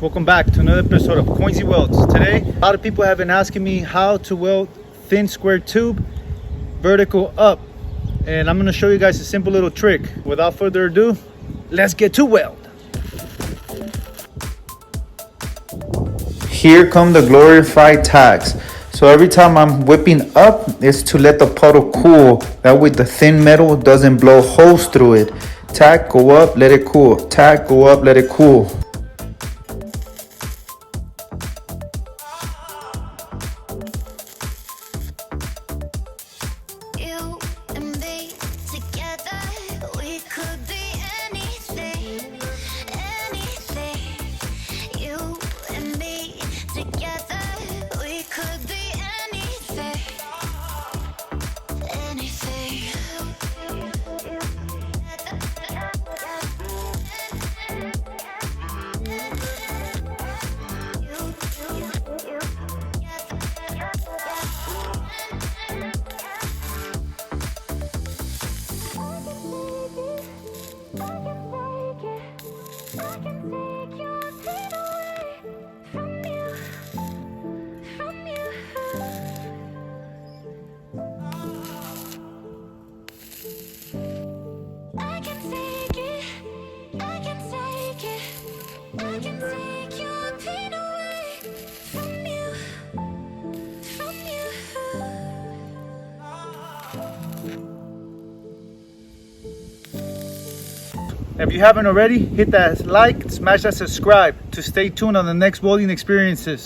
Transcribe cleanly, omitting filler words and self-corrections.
Welcome back to another episode of Coinsy Welds. Today, a lot of people have been asking me how to weld thin square tube vertical up, and I'm going to show you guys a simple little trick. Without further ado, let's get to weld. Here come the glorified tacks. So every time I'm whipping up, it's to let the puddle cool. That way the thin metal doesn't blow holes through it. Tack, go up, let it cool. Tack, go up, let it cool. If you haven't already, hit that like, smash that subscribe to stay tuned on the next welding experiences.